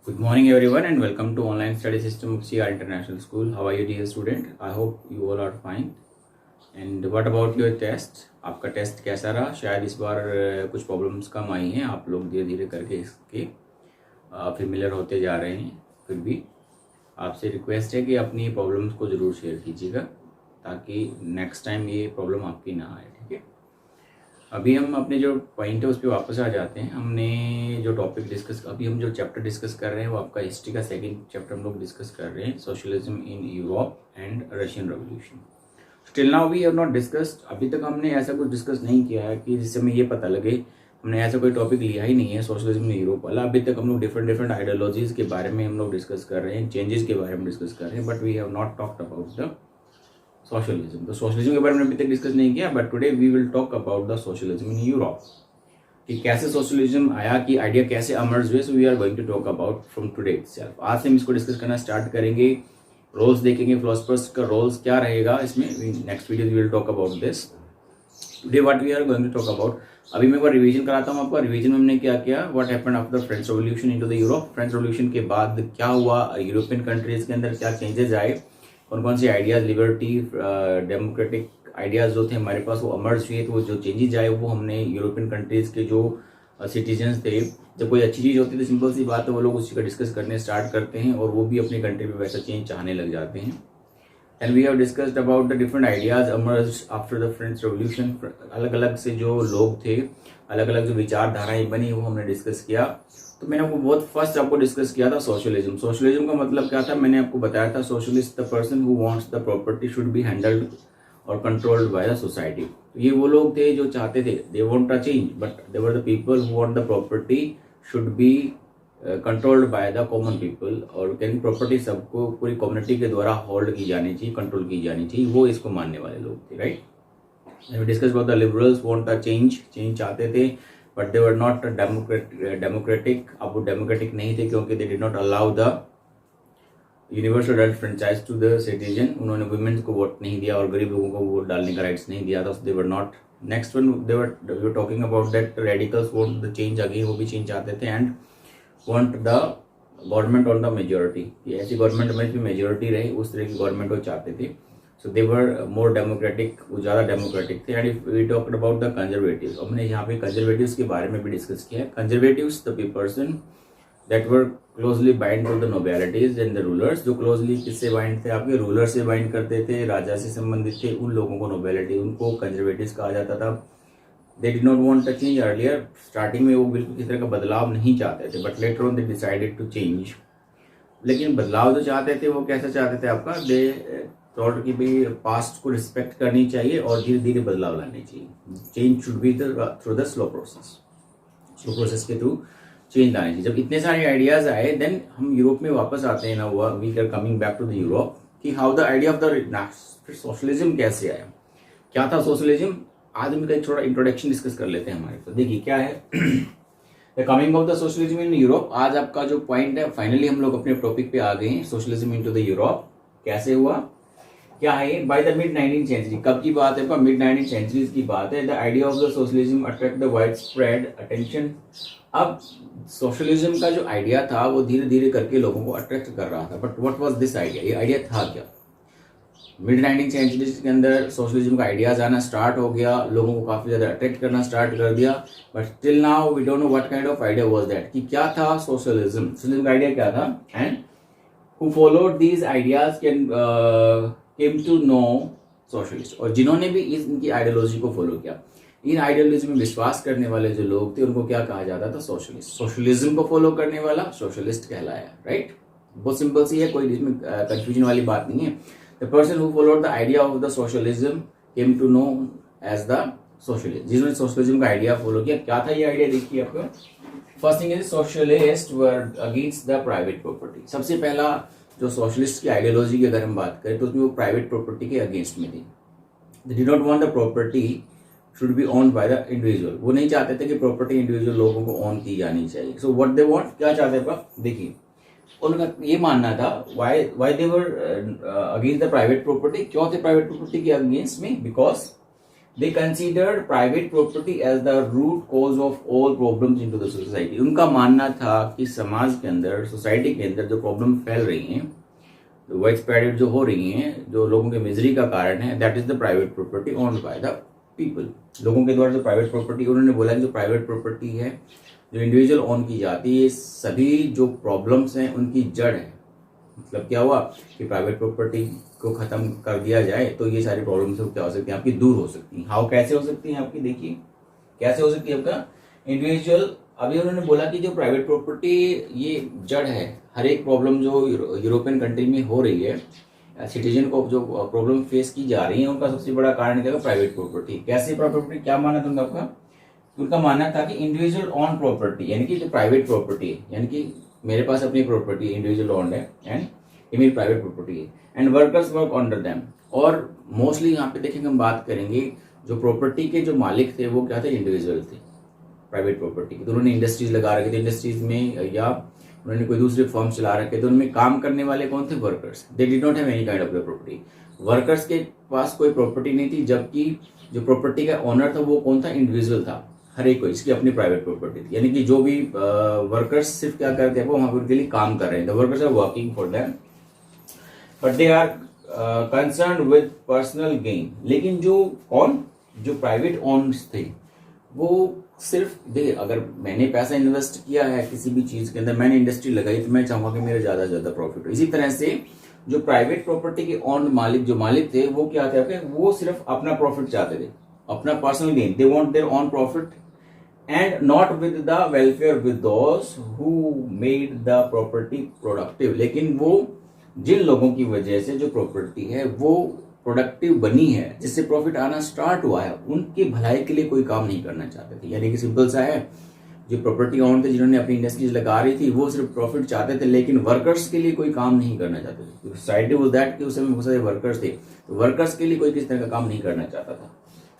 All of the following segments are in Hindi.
Good morning everyone and welcome to online study system of CR International School. How are you dear student? I hope you all are fine. And what about your test? आपका टेस्ट कैसा रहा? शायद इस बार कुछ प्रॉब्लम्स कम आई हैं, आप लोग धीरे धीरे करके इसके फेमिलियर होते जा रहे हैं। फिर भी आपसे रिक्वेस्ट है कि अपनी प्रॉब्लम्स को ज़रूर शेयर कीजिएगा ताकि नेक्स्ट टाइम ये प्रॉब्लम आपकी ना आए। ठीक है, अभी हम अपने जो पॉइंट है उस पर वापस आ जाते हैं। हमने जो टॉपिक डिस्कस, अभी हम जो चैप्टर डिस्कस कर रहे हैं वो आपका हिस्ट्री का सेकंड चैप्टर हम लोग डिस्कस कर रहे हैं, socialism in Europe and Russian revolution. Still now we have not discussed, अभी तक हमने ऐसा कुछ डिस्कस नहीं किया है कि जिससे हमें ये पता लगे, हमने ऐसा कोई टॉपिक लिया ही नहीं है सोशलिज्म इन यूरोप वाला। अभी तक हम लोग डिफरेंट आइडियोलॉजीज के बारे में हम लोग डिस्कस कर रहे हैं, चेंजेस के बारे में डिस्कस कर रहे हैं, but we have not talked about the socialism. तो सोशलिज्म के बारे में अभी तक डिस्कस नहीं किया, but today we will talk about the socialism in Europe, कि कैसे सोशलिज्म आया, कि आइडिया कैसे अमर्ज हुए। So we are going to talk about from today itself. आज से हम इसको डिस्कस करना स्टार्ट करेंगे, रोल्स देखेंगे, फिलोसफर्स का रोल्स क्या रहेगा इसमें। Next video we will talk about this. Today what we are going to talk about, अभी मैं एक बार रिवीजन कराता हूँ आपको। रिवीजन में हमने क्या किया, what happened after the French revolution into the Europe. French revolution के बाद क्या हुआ, यूरोपियन कंट्रीज के अंदर क्या चेंजेस आए, कौन कौन से आइडियाज, लिबर्टी, डेमोक्रेटिक आइडियाज जो थे हमारे पास वो अमर्ज हुए। तो वो जो चेंजेस आए वो हमने यूरोपियन कंट्रीज के जो सिटीजन्स थे, जब कोई अच्छी चीज़ होती है तो सिंपल सी बात है वो लोग उसी का डिस्कस करने स्टार्ट करते हैं और वो भी अपनी कंट्री में वैसा चेंज चाहने लग जाते हैं। And we have discussed about the different ideas emerge after the French revolution. अलग अलग से जो लोग थे, अलग अलग जो विचारधाराएं बनी वो हमने डिस्कस किया। तो मैंने आपको बहुत फर्स्ट आपको डिस्कस किया था सोशलिज्म। सोशलिज्म का मतलब क्या था, मैंने आपको बताया था, socialist the person who wants the property should be handled और कंट्रोल्ड बाय द सोसाइटी। ये वो लोग थे जो चाहते थे, they want a change, but they were the people who want the property should be controlled by the common people. और कैन प्रॉपर्टी सबको पूरी कम्युनिटी के द्वारा होल्ड की जानी चाहिए, कंट्रोल की जानी चाहिए, वो इसको मानने वाले लोग थे, right. Discuss about the liberals want a change, change चाहते थे, but they were not democratic. अब वो डेमोक्रेटिक नहीं थे क्योंकि they did not allow the universal right franchise to the citizen. उन्होंने वुमेन्स को वोट नहीं दिया और गरीब लोगों को वोट डालने का राइट्स नहीं दिया था। They were not, next one they were talking about that radicals want the change again, वो भी चेंज चाहते थे। And want the government on the majority, ऐसी गवर्नमेंट में मेजोरिटी रही, उस तरह की गवर्नमेंट वो चाहते थे। सो दे वर मोर डेमोक्रेटिक, वो ज़्यादा डेमोक्रेटिक थे। And if we talked about the conservatives, हमने यहाँ पे कंजर्वेटिव्स के बारे में भी डिस्कस किया है। Conservatives the person that were closely bind to the nobilities and the rulers. जो क्लोजली किससे बाइंड थे, आपके रूलर से बाइंड करते थे, राजा से संबंधित थे, उन लोगों को नोबेलिटी, उनको कंजर्वेटिव्स कहा जाता था। They did not want to change earlier, starting में वो बिल्कुल किसी तरह का बदलाव नहीं चाहते थे, but later on they decided to change. लेकिन बदलाव जो चाहते थे वो कैसे चाहते थे आपका, दे थॉट कि भाई पास्ट को रिस्पेक्ट करनी चाहिए और धीरे धीरे बदलाव लाने चाहिए। Change should be through the slow process के थ्रू चेंज लाने चाहिए। जब इतने सारे आइडियाज आए, देन हम यूरोप में वापस आते हैं ना, हुआ we are coming back to the Europe, कि how the idea of the socialism कैसे आया, क्या था सोशलिज्म। आज हम एक थोड़ा इंट्रोडक्शन डिस्कस कर लेते हैं हमारे। तो देखिए क्या है the coming of the socialism in Europe. आज आपका जो पॉइंट है, फाइनली हम लोग अपने टॉपिक पे आ गए हैं, सोशलिज्म इनटू द यूरोप कैसे हुआ, क्या है। By the mid 19th century, कब की बात है, मिड 19th सेंचुरीज की बात है। The idea of the socialism attract the wide spread attention. अब सोशलिज्म का जो आइडिया था वो धीरे धीरे करके लोगों को अट्रैक्ट कर रहा था, but what was this idea, ये आइडिया था क्या। मिड 19th सेंचुरी के अंदर सोशलिज्म का आइडियाज आना स्टार्ट हो गया, लोगों को काफी ज्यादा अट्रैक्ट करना स्टार्ट कर दिया, but till now we don't know what kind of idea was that, कि क्या था सोशलिज्म, सोशलिज्म का आइडिया क्या था। And who followed these ideas came to know socialist, और जिन्होंने भी इनकी आइडियोलॉजी को फॉलो किया, इन आइडियोलॉजी में विश्वास करने वाले जो लोग थे उनको क्या कहा जाता था, सोशलिस्ट। सोशलिज्म को फॉलो करने वाला सोशलिस्ट कहलाया, राइट। बहुत सिंपल सी है, कोई इसमें कंफ्यूजन वाली बात नहीं है। The person who followed the idea of the socialism came to know as the socialist. जिन्होंने सोशलिज्म का आइडिया फॉलो किया, क्या था ये आइडिया, देखिए आपको। First thing is socialist were against the private property. सबसे पहला जो सोशलिस्ट की आइडियोलॉजी की अगर हम बात करें तो उसमें वो प्राइवेट प्रॉपर्टी के अगेंस्ट में थी। दे did not want the property should be owned by the individual. वो नहीं चाहते थे कि प्रॉपर्टी इंडिविजुअल लोगों को ओन की जानी चाहिए। सो व्हाट दे वांट, क्या चाहते थे, देखिए उनका ये मानना था, why they were against the private property. क्यों थे प्राइवेट प्रॉपर्टी के अगेंस्ट में, because they considered private property as the root cause of all problems in to the society. उनका मानना था कि समाज के अंदर, सोसाइटी के अंदर जो प्रॉब्लम फैल रही हैं, वाइड स्प्रेड जो हो रही हैं, जो लोगों के मिजरी का कारण है, that is the private property owned by the people. लोगों के द्वारा जो प्राइवेट प्रॉपर्टी, उन्होंने बोला कि जो प्राइवेट प्रॉपर्टी है, जो इंडिविजुअल ओन की जाती है, सभी जो प्रॉब्लम्स हैं उनकी जड़ है। मतलब क्या हुआ कि प्राइवेट प्रॉपर्टी को खत्म कर दिया जाए तो ये सारी प्रॉब्लम्स क्या हो सकती हैं आपकी, दूर हो सकती हैं। हाउ, कैसे हो सकती हैं आपकी, देखिए कैसे हो सकती है आपका इंडिविजुअल। अभी उन्होंने बोला कि जो प्राइवेट प्रॉपर्टी ये जड़ है, हर एक प्रॉब्लम जो यूरोपियन कंट्री में हो रही है, सिटीजन को जो प्रॉब्लम फेस की जा रही है, उनका सबसे बड़ा कारण क्या है, प्राइवेट प्रॉपर्टी। कैसे प्रॉपर्टी, क्या माना था उनका? उनका मानना था कि इंडिविजुअल ऑन प्रॉपर्टी, यानी कि जो प्राइवेट प्रॉपर्टी है, यानी कि मेरे पास अपनी प्रॉपर्टी इंडिविजुअल ऑन है एंड ये मेरी प्राइवेट प्रॉपर्टी है, and workers work under them. और मोस्टली यहाँ पे देखेंगे, हम बात करेंगे जो प्रॉपर्टी के जो मालिक थे वो क्या थे, इंडिविजुअल थे प्राइवेट प्रॉपर्टी के। तो उन्होंने इंडस्ट्रीज लगा रखे थे, इंडस्ट्रीज में या उन्होंने कोई दूसरे फर्म चला रखे थे, उनमें काम करने वाले कौन थे, workers. They did not have any kind of property. Workers के पास कोई प्रॉपर्टी नहीं थी, जबकि जो प्रॉपर्टी का ओनर था वो कौन था, इंडिविजुअल था। हर एक को इसकी अपनी प्राइवेट प्रॉपर्टी थी, यानी कि जो भी वर्कर्स सिर्फ क्या करते हैं, वो वहां पर उनके लिए काम कर रहे हैं। The workers are working for them but they are concerned with personal gain. लेकिन जो प्राइवेट ओनर्स थे वो सिर्फ देखिए, अगर मैंने पैसा इन्वेस्ट किया है किसी भी चीज के अंदर, मैंने इंडस्ट्री लगाई, तो मैं चाहूंगा कि मेरा ज्यादा से ज्यादा प्रॉफिट हो। इसी तरह से जो प्राइवेट प्रॉपर्टी के ओन मालिक, जो मालिक थे, वो क्या थे, वो सिर्फ अपना प्रॉफिट चाहते थे, अपना personal gain. They want their own profit and not with the welfare with those who made the property productive. लेकिन वो जिन लोगों की वजह से जो प्रॉपर्टी है वो प्रोडक्टिव बनी है, जिससे प्रॉफिट आना स्टार्ट हुआ है, उनकी भलाई के लिए कोई काम नहीं करना चाहते थे। यानी कि सिंपल सा है, जो प्रॉपर्टी ओनर थे, जिन्होंने अपनी इंडस्ट्रीज लगा रही थी, वो सिर्फ प्रॉफिट चाहते थे, लेकिन वर्कर्स के लिए कोई काम नहीं करना चाहते थे। सोसाइटी वाज दैट कि उस समय बहुत सारे वर्कर्स थे, तो वर्कर्स के लिए कोई किस तरह का काम नहीं करना चाहता था।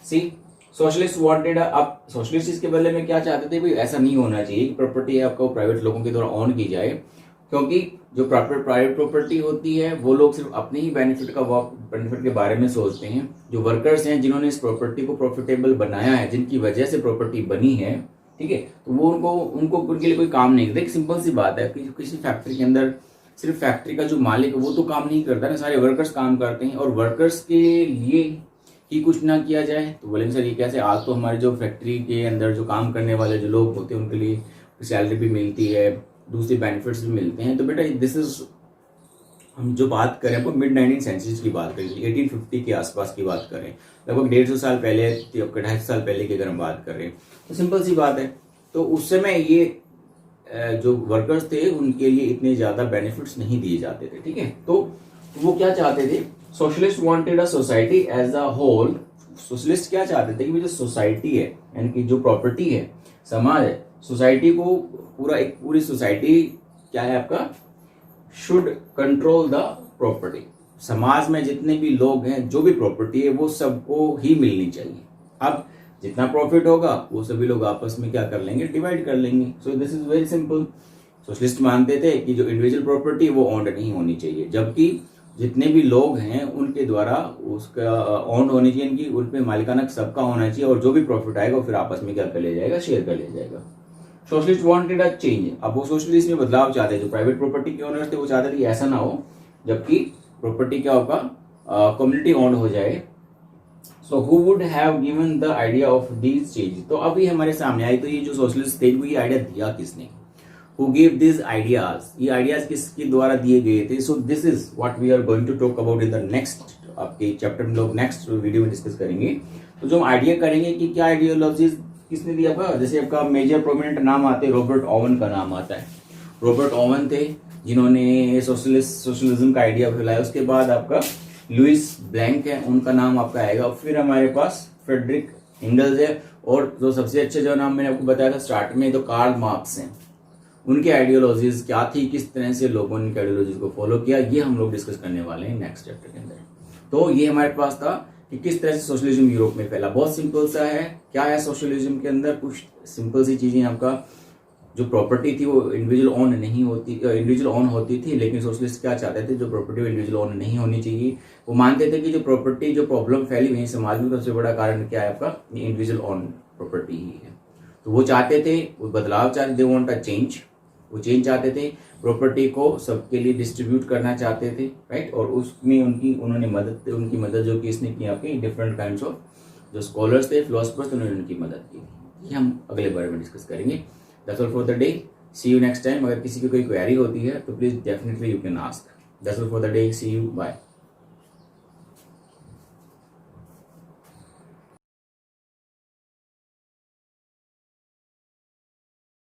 सी सोशलिस्ट वांटेड, अब सोशलिस्ट इसके बदले में क्या चाहते थे, भाई ऐसा नहीं होना चाहिए कि प्रॉपर्टी है आपका प्राइवेट लोगों के द्वारा ऑन की जाए, क्योंकि जो प्राइवेट प्रॉपर्टी होती है वो लोग सिर्फ अपने ही बेनिफिट के बारे में सोचते हैं। जो वर्कर्स हैं, जिन्होंने इस प्रॉपर्टी को प्रॉफिटेबल बनाया है, जिनकी वजह से प्रॉपर्टी बनी है, ठीक है, तो वो उनको उनके लिए कोई काम नहीं करता। एक सिंपल सी बात है कि किसी फैक्ट्री के अंदर सिर्फ फैक्ट्री का जो मालिक है वो तो काम नहीं करता ना, सारे वर्कर्स काम करते हैं, और वर्कर्स के लिए ही कुछ ना किया जाए तो बोलेंगे सर ये कैसे। आज तो हमारे जो फैक्ट्री के अंदर जो काम करने वाले जो लोग होते हैं उनके लिए सैलरी भी मिलती है, दूसरे बेनिफिट्स भी मिलते हैं। तो बेटा दिस इज, हम जो बात करें वो मिड 19th सेंचुरी की बात करें, 1850 के आसपास की बात करें, लगभग 150 साल पहले, 250 साल पहले की अगर हम बात कर रहे हैं, तो सिंपल सी बात है। तो उस समय ये जो वर्कर्स थे उनके लिए इतने ज्यादा बेनिफिट्स नहीं दिए जाते थे, ठीक है। तो वो क्या चाहते थे, socialist wanted a society as a whole. Socialist क्या चाहते थे कि जो सोसाइटी है, यानी कि जो प्रॉपर्टी है, समाज है, सोसाइटी को पूरी सोसाइटी क्या है आपका, शुड कंट्रोल द प्रॉपर्टी। समाज में जितने भी लोग हैं, जो भी प्रॉपर्टी है, वो सबको ही मिलनी चाहिए। अब जितना प्रॉफिट होगा वो सभी लोग आपस में क्या कर लेंगे, डिवाइड कर लेंगे। सो this is very simple. Socialist मानते थे कि जो इंडिविजुअल प्रॉपर्टी वो ओन्ड नहीं होनी चाहिए, जबकि जितने भी लोग हैं उनके द्वारा उसका ओन्ड होनी चाहिए, इनकी उन पे मालिकाना सबका होना चाहिए, और जो भी प्रॉफिट आएगा वो फिर आपस में क्या कर लिया जाएगा, शेयर कर लिया जाएगा। Socialist wanted a change. अब वो सोशलिस्ट में बदलाव चाहते हैं, जो प्राइवेट प्रॉपर्टी के ओनर्स थे वो चाहते थे कि ऐसा ना हो, जबकि प्रॉपर्टी क्या होगा, कम्युनिटी ओन्ड हो जाए। So who would have given the idea of these change. तो अभी हमारे सामने आई, तो ये जो सोशलिस्ट थे वो ये आइडिया दिया किसने, हु गिव दिस आइडियाज, ये आइडियाज किसके द्वारा दिए गए थे। So this is what we are going to talk about in the next आपके चैप्टर में, लोग नेक्स्ट वीडियो में डिस्कस करेंगे। तो जो हम आइडिया करेंगे कि क्या आइडियोलॉजीज किसने दिया आपका, जैसे आपका मेजर प्रोमिनेंट नाम आते हैं, रॉबर्ट ओवन का नाम आता है। रॉबर्ट ओवन थे जिन्होंने सोशलिज्म का आइडिया फैलाया। उसके बाद आपका लुइस ब्लैंक है, उनका नाम आपका आएगा। फिर हमारे पास फ्रेडरिक एंगल्स है, और जो सबसे अच्छे जो नाम मैंने आपको बताया था स्टार्ट में, तो कार्ल मार्क्स हैं। उनकी आइडियोलॉजीज क्या थी, किस तरह से लोगों ने उनकी आइडियोलॉजीज को फॉलो किया, ये हम लोग डिस्कस करने वाले हैं नेक्स्ट चैप्टर के अंदर। तो ये हमारे पास था कि किस तरह से सोशलिज्म यूरोप में फैला। बहुत सिंपल सा है, क्या है सोशलिज्म के अंदर, कुछ सिंपल सी चीजें आपका जो प्रॉपर्टी थी वो इंडिविजुअल ओन नहीं होती, इंडिविजुअल ओन होती थी, लेकिन सोशलिस्ट क्या चाहते थे, जो प्रॉपर्टी वो इंडिविजुअल ओन नहीं होनी चाहिए। वो मानते थे कि जो प्रॉपर्टी, जो प्रॉब्लम फैली हुई है समाज में, सबसे बड़ा कारण क्या है आपका, इंडिविजुअल ओन प्रॉपर्टी ही है। तो वो चाहते थे, वो बदलाव चाहते, दे वांट अ चेंज, वो चेंज चाहते थे, प्रॉपर्टी को सबके लिए डिस्ट्रीब्यूट करना चाहते थे, राइट। और उसमें उन्होंने मदद जो कि इसने की आपकी डिफरेंट काइंड्स ऑफ जो स्कॉलर्स थे, फिलोसफर्स, उन्होंने उनकी मदद की। ये हम अगले बारे में डिस्कस करेंगे। That's all for the day, see you next time. अगर किसी की कोई क्वेरी होती है तो please definitely you can ask. That's all for the day, see you, bye.